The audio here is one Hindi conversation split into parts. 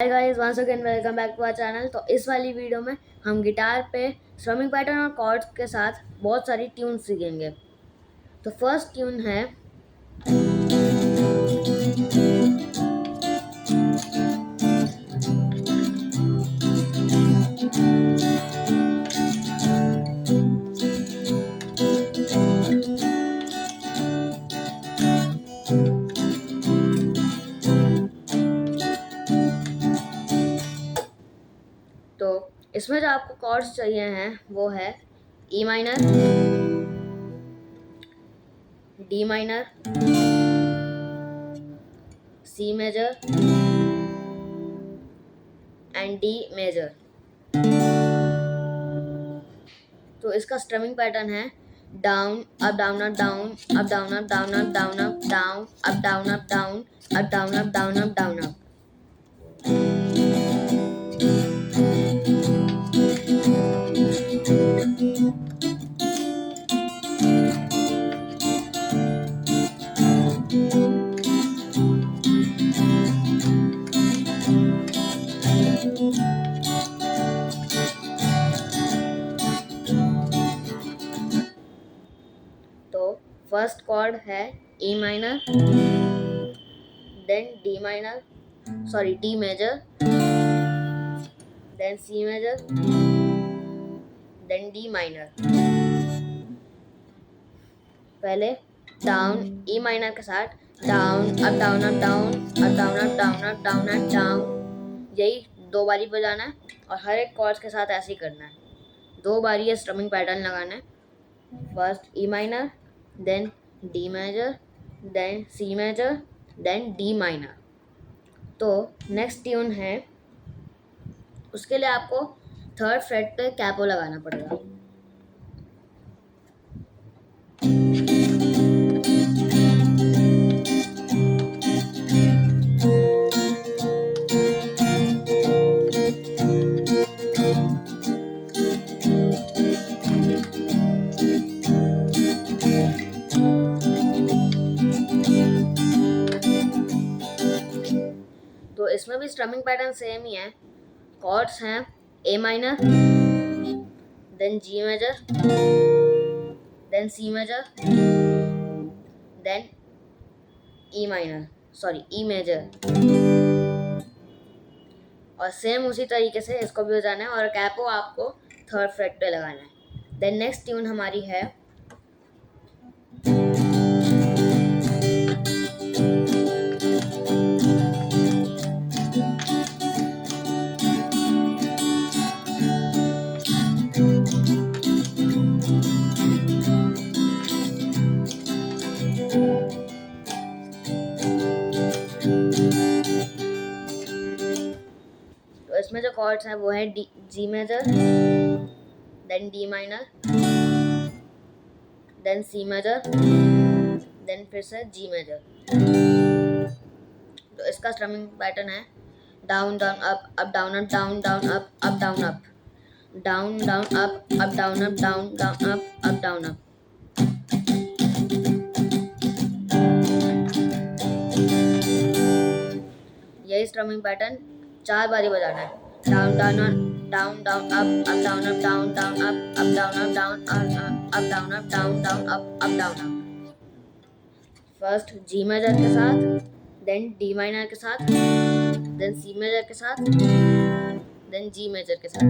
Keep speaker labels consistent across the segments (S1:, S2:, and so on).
S1: Hi guys, once again welcome back to our channel. तो इस वाली वीडियो में हम गिटार पे स्ट्रमिंग पैटर्न और कॉर्ड्स के साथ बहुत सारी ट्यून सीखेंगे। तो फर्स्ट ट्यून है तो इसमें जो आपको कॉर्ड्स चाहिए हैं वो है E minor, D minor, C major and D major. तो इसका स्ट्रमिंग पैटर्न है down up down up down up down up down up down up down up down up down up down up down up down up. तो फर्स्ट कॉर्ड है E minor, then D minor, sorry D major, then C major, then D minor. पहले डाउन ई माइनर के साथ down up down up down up down up down up down up down, यही दो बारी बजाना है और हर एक कॉर्ड्स के साथ ऐसे ही करना है। दो बारी ये स्ट्रमिंग पैटर्न लगाना है। First E minor, then D major, then C major, then D minor. तो नेक्स्ट ट्यून है, उसके लिए आपको थर्ड फ्रेट पे कैपो लगाना पड़ेगा। तो इसमें भी स्ट्रमिंग पैटर्न सेम ही है। कॉर्ड्स हैं A minor, then G major, then C major, then E minor, sorry E major. और सेम उसी तरीके से इसको भी बजाना है और कैपो आपको थर्ड फ्रेट पे लगाना है। देन नेक्स्ट ट्यून हमारी है इसमें जो कॉर्ड्स हैं वो है G major, then D minor, then C major, then फिर से जी मेजर। तो इसका स्ट्रमिंग पैटर्न है down down up down up down down up down up, down down up down up down down up down up. यही स्ट्रमिंग पैटर्न 4 बारी बजाना है। Down down down down up down up down down up down up down up down up down down up down up. First जी मेजर के साथ, देन डी माइनर के साथ, देन सी मेजर के साथ, देन जी मेजर के साथ।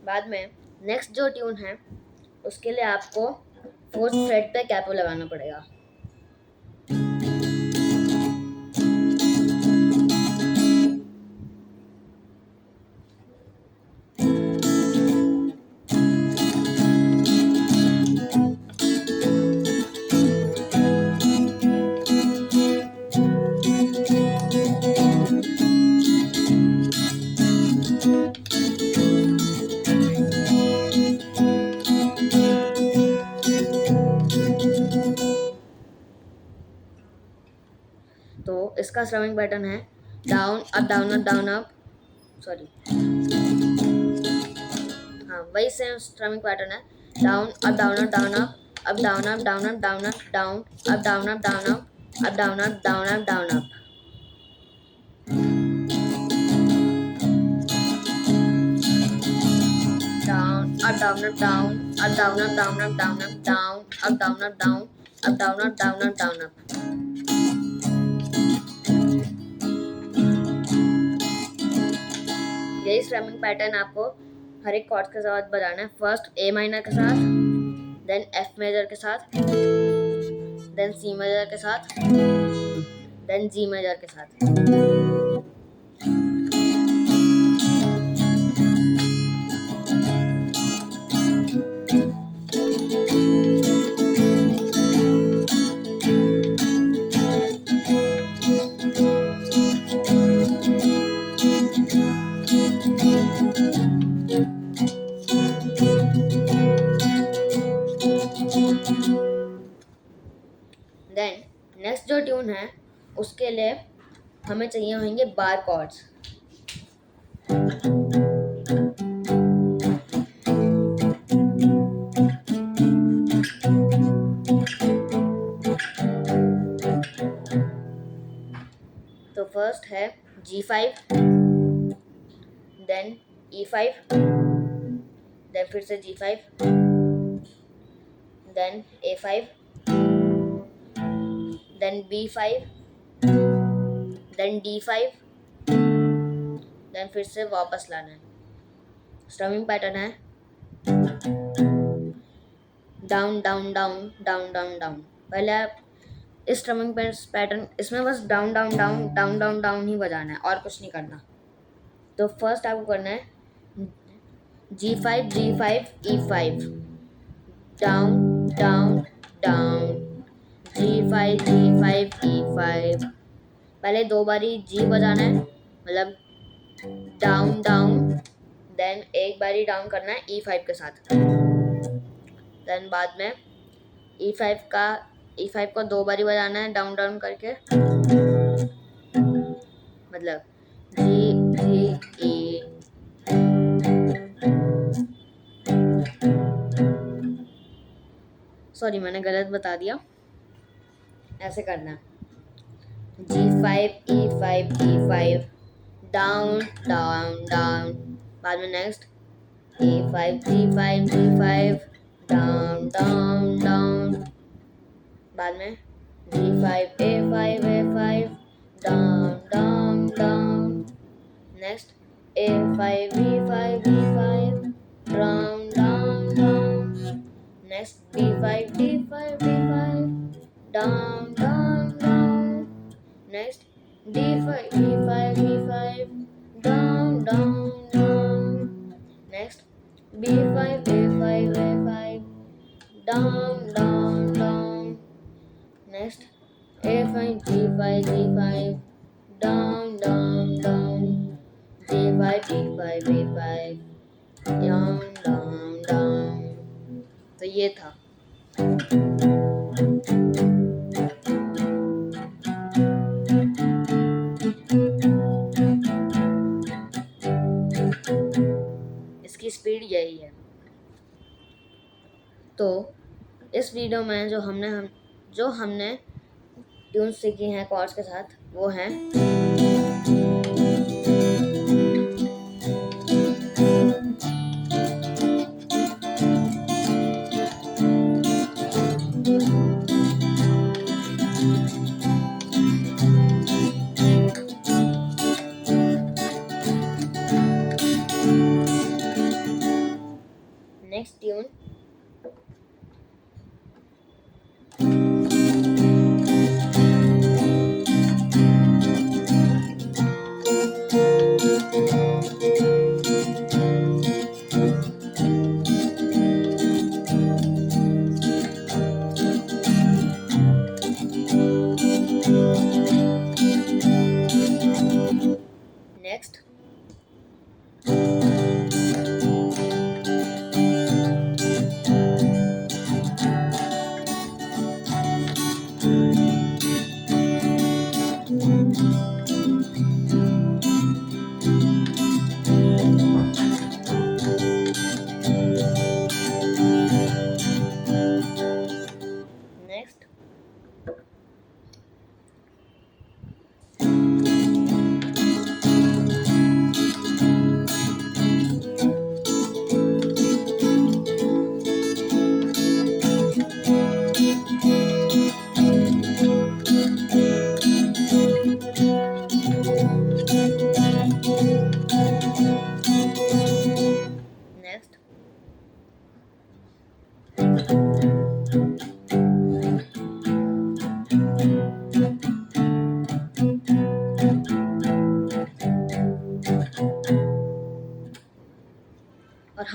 S1: बाद में नेक्स्ट जो ट्यून है उसके लिए आपको फोर्थ फ्रेट पे कैपो लगाना पड़ेगा। तो इसका स्ट्रमिंग पैटर्न है down up down up down up, sorry, हाँ वही सेम स्ट्रमिंग पैटर्न है down up down up down up, up down up down up down up down, up down up down up, up down up down up down up. Down, up, down, up, down, up, down, up, down, up, down, up, down, up, down, up, down, up, down, up, down, up, down, up. यही स्ट्रमिंग पैटर्न आपको हर एक कॉर्ड के साथ बजाना है। फर्स्ट ए माइनर के साथ, देन एफ मेजर के साथ, देन सी मेजर के साथ, देन जी मेजर के साथ। देन नेक्स्ट जो ट्यून है उसके लिए हमें चाहिए होंगे बार कॉर्ड्स। तो फर्स्ट है G5, देन E5, देन फिर से G5, then A5, then B5, then D5, then फिर से वापस लाना है। स्ट्रमिंग पैटर्न है down down down down down down. पहले आप इस स्ट्रमिंग पैटर्न, इसमें बस down down down down down down ही बजाना है और कुछ नहीं करना। तो फर्स्ट आपको करना है G5 G5 E5, down down down, G5 G5 E5। पहले दो बारी G बजाना है, मतलब डाउन डाउन, देन एक बारी डाउन करना है E5 के साथ, देन बाद में E5 को दो बारी बजाना है डाउन डाउन करके, मतलब G G E। सॉरी मैंने गलत बता दिया, ऐसे करना है G5 E5 E5, down down down, बाद में next A5 G5 G5, down down down, बाद में G5 A5 A5, down down down, next A5 B5 B5, down down down, next B5 D5 D5, down down down, next D5 D5 D5, down down down, next B5 A5 A5, down down down, next A5 G5 G5, down down down, G5 D5 A5, down down down. तो ये था। इसकी स्पीड यही है। तो इस वीडियो में जो हमने ट्यून सीखी हैं कॉर्ड्स के साथ वो हैं नेक्स्ट ट्यून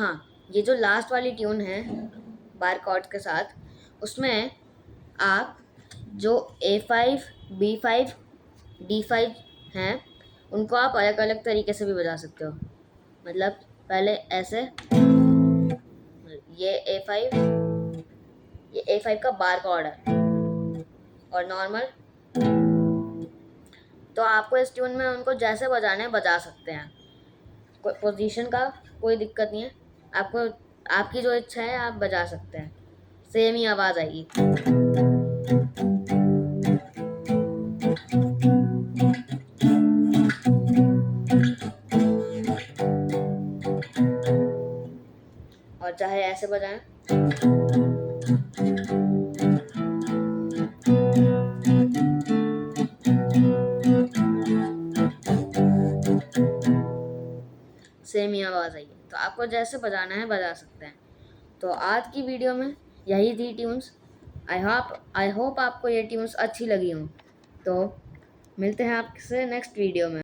S1: हाँ, ये जो लास्ट वाली ट्यून है बार कॉर्ड्स के साथ, उसमें आप जो A5, B5, D5 हैं उनको आप अलग अलग तरीके से भी बजा सकते हो। मतलब पहले ऐसे, ये A5 का बार कॉर्ड है और नॉर्मल। तो आपको इस ट्यून में उनको जैसे बजाने बजा सकते हैं, कोई पोजीशन का कोई दिक्कत नहीं है। आपको आपकी जो इच्छा है आप बजा सकते हैं, सेम ही आवाज़ आएगी। और चाहे ऐसे बजाएं, सेम ही आवाज़ आएगी। तो आपको जैसे बजाना है बजा सकते हैं। तो आज की वीडियो में यही थी ट्यून्स। आई होप आपको ये ट्यून्स अच्छी लगी हों। तो मिलते हैं आपसे नेक्स्ट वीडियो में।